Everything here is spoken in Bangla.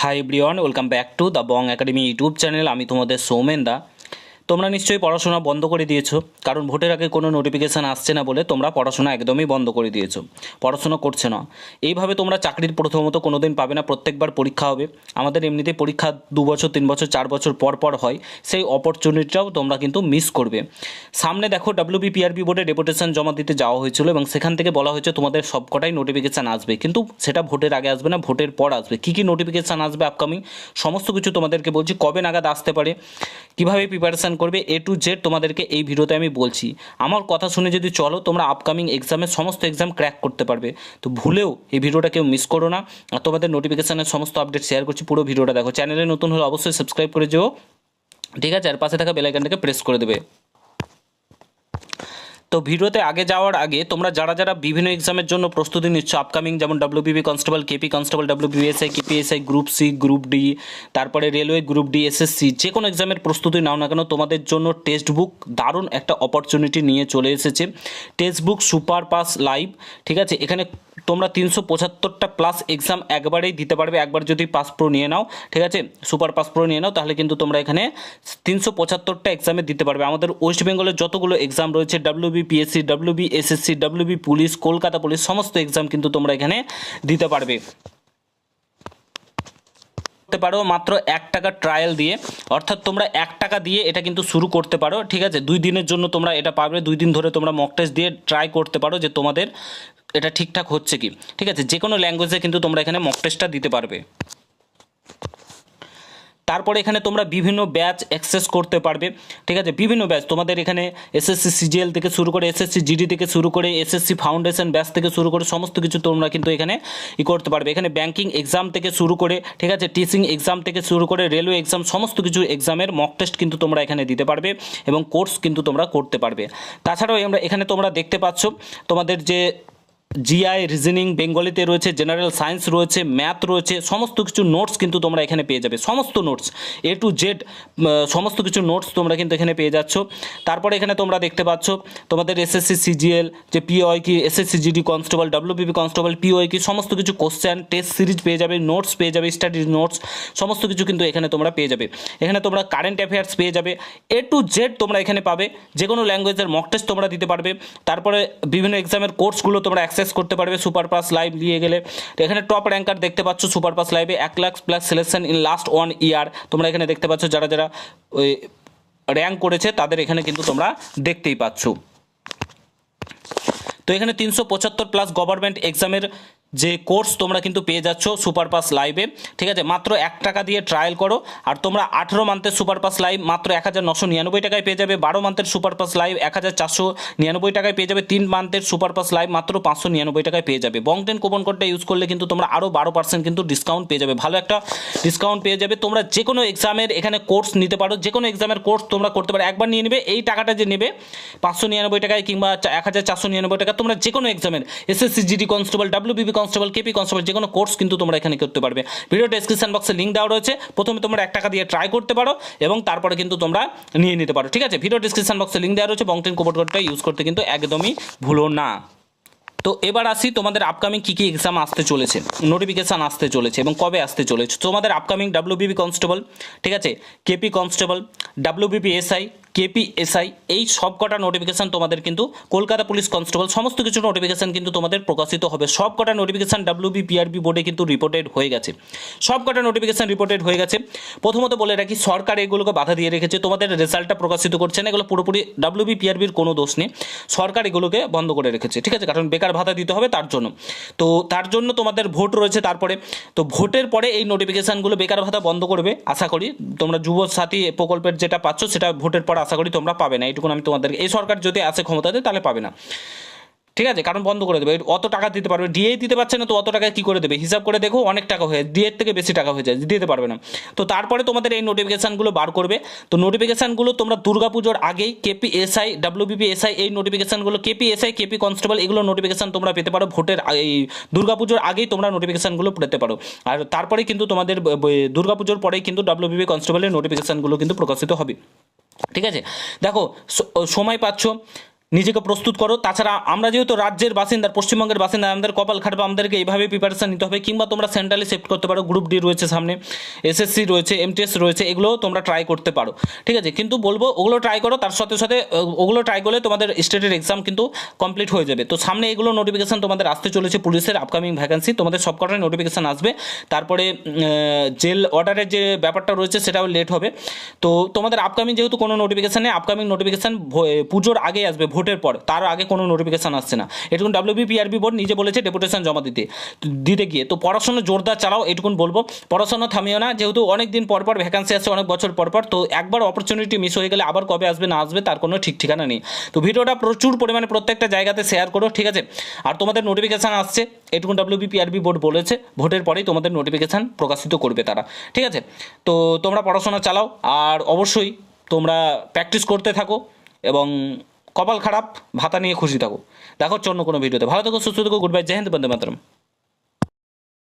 Hi everyone, welcome back to the Bong academy YouTube channel. আমি তোমাদের সৌমেন দা। তোমরা নিশ্চয়ই পড়াশোনা বন্ধ করে দিয়েছো, কারণ ভোটের আগে কোনো নোটিফিকেশান আসছে না বলে তোমরা পড়াশোনা একদমই বন্ধ করে দিয়েছো, পড়াশোনা করছে না। এইভাবে তোমরা চাকরির প্রথমত কোনো দিন পাবে না, প্রত্যেকবার পরীক্ষা হবে। আমাদের এমনিতে পরীক্ষা 2 বছর 3 বছর 4 বছর পর পর হয়, সেই অপরচুনিটিটাও তোমরা কিন্তু মিস করবে। সামনে দেখো WBPRB বোর্ডে ডেপুটেশন জমা দিতে যাওয়া হয়েছিল এবং সেখান থেকে বলা হয়েছে তোমাদের সবকটাই নোটিফিকেশান আসবে, কিন্তু সেটা ভোটের আগে আসবে না, ভোটের পর আসবে। কী কী নোটিফিকেশান আসবে আপকামিং সমস্ত কিছু তোমাদেরকে বলছি, কবে নাগাদ আসতে পারে, কীভাবে প্রিপারেশান করবে, A to Z তোমাদেরকে এই ভিডিওতে আমি বলছি। আমার কথা শুনে যদি চলো, তোমরা আপকামিং এক্সামের সমস্ত এক্সাম ক্র্যাক করতে পারবে। তো ভুলেও এই ভিডিওটা কেউ মিস করো না। আর তোমাদের নোটিফিকেশানের সমস্ত আপডেট শেয়ার করছি, পুরো ভিডিওটা দেখো। চ্যানেলে নতুন হলে অবশ্যই সাবস্ক্রাইব করে যেও, ঠিক আছে? আর পাশে থাকা বেল আইকনটাকে প্রেস করে দেবে। তো ভিডিওতে আগে যাওয়ার আগে তোমরা যারা যারা বিভিন্ন এক্সামের জন্য প্রস্তুতি নিচ্ছ আপকামিং, যেমন WBB constable, KP constable, WBSI, KPSI, group C, group D, তারপরে রেলওয়ে, গ্রুপ ডি, SSC, যে কোনো এক্সামের প্রস্তুতি নাও না কেন, তোমাদের জন্য টেক্সট বুক দারুণ একটা অপরচুনিটি নিয়ে চলে এসেছে। Text book super pass live, ঠিক আছে? এখানে তোমরা 375টা প্লাস এক্সাম একবারেই দিতে পারবে, একবার যদি পাস প্রো নিয়ে নাও, ঠিক আছে? সুপার পাস প্রো নিয়ে নাও, তাহলে কিন্তু তোমরা এখানে 375টা এক্সামে দিতে পারবে। আমাদের ওয়েস্ট বেঙ্গলের যতগুলো এক্সাম রয়েছে, WBPSC, WBSSC, WB police, Kolkata police, সমস্ত এক্সাম কিন্তু তোমরা এখানে দিতে পারবে পারো মাত্র 1 টাকা ট্রায়াল দিয়ে। অর্থাৎ তোমরা 1 টাকা দিয়ে এটা কিন্তু শুরু করতে পারো, ঠিক আছে? 2 দিনের জন্য তোমরা এটা পাবে। 2 দিন ধরে তোমরা মক টেস্ট দিয়ে ট্রাই করতে পারো যে তোমাদের এটা ঠিকঠাক হচ্ছে কি, ঠিক আছে? যে কোনো ল্যাঙ্গুয়েজে কিন্তু তোমরা এখানে মক টেস্টটা দিতে পারবে। তারপরে এখানে তোমরা বিভিন্ন ব্যাচ অ্যাক্সেস করতে পারবে, ঠিক আছে? বিভিন্ন ব্যাচ তোমাদের এখানে SSC CGL থেকে শুরু করে, SSC GD থেকে শুরু করে, SSC ফাউন্ডেশন ব্যাচ থেকে শুরু করে সমস্ত কিছু তোমরা কিন্তু এখানে করতে পারবে। এখানে ব্যাংকিং এক্সাম থেকে শুরু করে, ঠিক আছে, টিচিং এক্সাম থেকে শুরু করে, রেলওয়ে এক্সাম, সমস্ত কিছু এক্সামের মক টেস্ট কিন্তু তোমরা এখানে দিতে পারবে এবং কোর্স কিন্তু তোমরা করতে পারবে। তাছাড়াও এখানে তোমরা দেখতে পাচ্ছ তোমাদের যে জিআই, রিজনিং, বেঙ্গলিতে রয়েছে, জেনারেল সায়েন্স রয়েছে, ম্যাথ রয়েছে, সমস্ত কিছু নোটস কিন্তু তোমরা এখানে পেয়ে যাবে। সমস্ত নোটস A to Z, সমস্ত কিছু নোটস তোমরা কিন্তু এখানে পেয়ে যাচ্ছ। তারপরে এখানে তোমরা দেখতে পাচ্ছ তোমাদের SSC CGL, যে POI কি, SSC GD constable, WBB constable, POI কি, সমস্ত কিছু কোশ্চেন টেস্ট সিরিজ পেয়ে যাবে, নোটস পেয়ে যাবে, স্টাডি নোটস, সমস্ত কিছু কিন্তু এখানে তোমরা পেয়ে যাবে। এখানে তোমরা কারেন্ট অ্যাফেয়ার্স পেয়ে যাবে, A to Z তোমরা এখানে পাবে। যে কোনো ল্যাঙ্গুয়েজের মক টেস্ট তোমরা দিতে পারবে। তারপরে বিভিন্ন এক্সামের কোর্সগুলো তোমরা অ্যাক্সেস করতে পারবে সুপার পাস লাইভ নিয়ে গেলে। এখানে টপ র্যাঙ্কার দেখতে পাচ্ছ সুপার পাস লাইভে 1 lakh plus selection in last 1 ইয়ার। তোমরা এখানে দেখতে পাচ্ছ যারা যারা ওই র্যাঙ্ক করেছে তাদের এখানে কিন্তু তোমরা দেখতেই পাচ্ছ। তো এখানে 375 প্লাস গভর্নমেন্ট এক্সামের যে কোর্স তোমরা কিন্তু পেয়ে যাচ্ছ সুপার পাস লাইভে, ঠিক আছে? মাত্র 1 টাকা দিয়ে ট্রায়াল করো, আর তোমরা 18 মান্থের সুপার পাস লাইভ মাত্র 1999 টাকায় পেয়ে যাবে। 12 মান্থের সুপার পাস লাইভ 1499 টাকায় পেয়ে যাবে। 3 মান্থের সুপার পাস লাইভ মাত্র 599 টাকায় পেয়ে যাবে। বংটেন কুপন কোডটা ইউজ করলে কিন্তু তোমরা আরও 12% কিন্তু ডিসকাউন্ট পেয়ে যাবে, ভালো একটা ডিসকাউন্ট পেয়ে যাবে। তোমরা যে কোনো এক্সামের এখানে কোর্স নিতে পারো, যে কোনো এক্সামের কোর্স তোমরা করতে পারো। একবার নিয়ে নেবে, এই টাকাটা যে নেবে 599 টাকায় কিংবা 1499 টাকা, তোমরা যে কোনো এক্সামের SSC GD constable, WBB constable, KP constable, যে কোনো কোর্স কিন্তু তোমরা এখানে করতে পারবে। ভিডিও ডেসক্রিপশন বক্সে লিঙ্ক দেওয়া রয়েছে, প্রথমে তোমরা 1 টাকা দিয়ে ট্রাই করতে পারো এবং তারপরে কিন্তু তোমরা নিয়ে নিতে পারো, ঠিক আছে? ভিডিও ডেসক্রিপশন বক্সে লিঙ্ক দেওয়া রয়েছে, বংটেন কুপন কোডটা ইউজ করতে কিন্তু একদমই ভুলো না। তো এবার আসি তোমাদের আপকামিং কী কী এক্সাম আসতে চলেছে, নোটিফিকেশান আসতে চলেছে এবং কবে আসতে চলেছে। তোমাদের আপকামিং WBB কনস্টেবল, ঠিক আছে, KP কনস্টেবল, WBPSI, KPSI, এই সব কটা নোটিফিকেশান তোমাদের কিন্তু, কলকাতা পুলিশ কনস্টেবল, সমস্ত কিছু নোটিফিকেশান কিন্তু তোমাদের প্রকাশিত হবে। সব কটা নোটিফিকেশান WBPRB বোর্ডে কিন্তু রিপোর্টেড হয়ে গেছে, সব কটা নোটিফিকেশান রিপোর্টেড হয়ে গেছে। প্রথমত বলে রাখি, সরকার এগুলোকে বাধা দিয়ে রেখেছে, তোমাদের রেজাল্টটা প্রকাশিত করছে না। এগুলো পুরোপুরি WBPRBর কোনো দোষ নেই, সরকার এগুলোকে বন্ধ করে রেখেছে, ঠিক আছে? কারণ বেকার ভাতা দিতে হবে তার জন্য। তো তার জন্য তোমাদের ভোট রয়েছে, তারপরে তো ভোটের পরে এই নোটিফিকেশানগুলো বেকার ভাতা বন্ধ করবে আশা করি। তোমরা যুব সাথী প্রকল্পের যেটা পাচ্ছ সেটা ভোটের পর আশা করি তোমরা পাবে না, এইটুকু আমি তোমাদেরকে, এই সরকার যদি আসে ক্ষমতাতে তাহলে পাবে না, ঠিক আছে? কারণ বন্ধ করে দেবে। অত টাকা দিতে পারবে, ডিএ দিতে পারছে না, তো অত টাকা কী করে দেবে? হিসাব করে দেখো, অনেক টাকা হয়ে, ডিএর থেকে বেশি টাকা হয়ে যায়, দিতে পারবে না। তো তারপরে তোমাদের এই নোটিফিকেশানগুলো বার করবে। তো নোটিফিকেশানগুলো তোমরা দুর্গাপুজোর আগেই KPSI, WBPSI, এই নোটিফিকেশানগুলো, KPSI, KP কনস্টেবল, এগুলো নোটিফিকেশান তোমরা পেতে পারো ভোটের এই দুর্গাপুজোর আগেই তোমরা নোটিফিকেশানগুলো পেতে পারো। আর তারপরে কিন্তু তোমাদের দুর্গাপুজোর পরেই কিন্তু WBB কনস্টেবলের নোটিফিকেশানগুলো কিন্তু প্রকাশিত হবে, ঠিক আছে? দেখো সময় পাচ্ছ, নিজেকে প্রস্তুত করো। তাছাড়া আমরা যেহেতু রাজ্যের বাসিন্দা, পশ্চিমবঙ্গের বাসিন্দা, আমাদের কপাল খাটবে, আমাদেরকে এইভাবে প্রিপারেশন নিতে হবে। কিংবা তোমরা সেন্ট্রালি শিফট করতে পারো, গ্রুপ ডি রয়েছে সামনে, এসএসসি রয়েছে, এমটিএস রয়েছে, এগুলোও তোমরা ট্রাই করতে পারো, ঠিক আছে। কিন্তু বলবো ওগুলো ট্রাই করো, তার সাথে সাথে ওগুলো ট্রাই করলে তোমাদের স্টেটের এক্সাম কিন্তু কমপ্লিট হয়ে যাবে। তো সামনে এগুলো নোটিফিকেশান তোমাদের আসতে চলেছে, পুলিশের আপকামিং ভ্যাকেন্সি তোমাদের সবকটাই নোটিফিকেশান আসবে। তারপরে জেল অর্ডারের যে ব্যাপারটা রয়েছে সেটাও লেট হবে। তো তোমাদের আপকামিং যেহেতু কোনো নোটিফিকেশান নেই, আপকামিং নোটিফিকেশান পুজোর আগে আসবে, ভোটের পর, তার আগে কোনো নোটিফিকেশান আসছে না। এটুকুন ডাব্লিউবিপিআরবি বোর্ড নিজে বলেছে ডেপুটেশন জমা দিতে গিয়ে। তো পড়াশোনা জোরদার চালাও, এটুকুন বলবো। পড়াশোনা থামিও না, যেহেতু অনেক দিন পর পর ভ্যাকান্সি আসছে, অনেক বছর পর পর। তো একবার অপরচুনিটি মিস হয়ে গেলে আবার কবে আসবে না আসবে তার কোনো ঠিক ঠিকানা নেই। তো ভিডিওটা প্রচুর পরিমাণে প্রত্যেকটা জায়গাতে শেয়ার করো, ঠিক আছে। আর তোমাদের নোটিফিকেশান আসছে, এটুকুন ডাব্লিউবিপিআরবি বোর্ড বলেছে, ভোটের পরেই তোমাদের নোটিফিকেশান প্রকাশিত করবে তারা, ঠিক আছে। তো তোমরা পড়াশোনা চালাও, আর অবশ্যই তোমরা প্র্যাকটিস করতে থাকো, এবং কপাল খারাপ ভাতা নিয়ে খুশি থাকো। দেখো অন্য কোনো ভিডিওতে। ভালো থেকো, সুস্থ থেকো, গুড বাই, জয় হিন্দ, বন্দে মাতরম।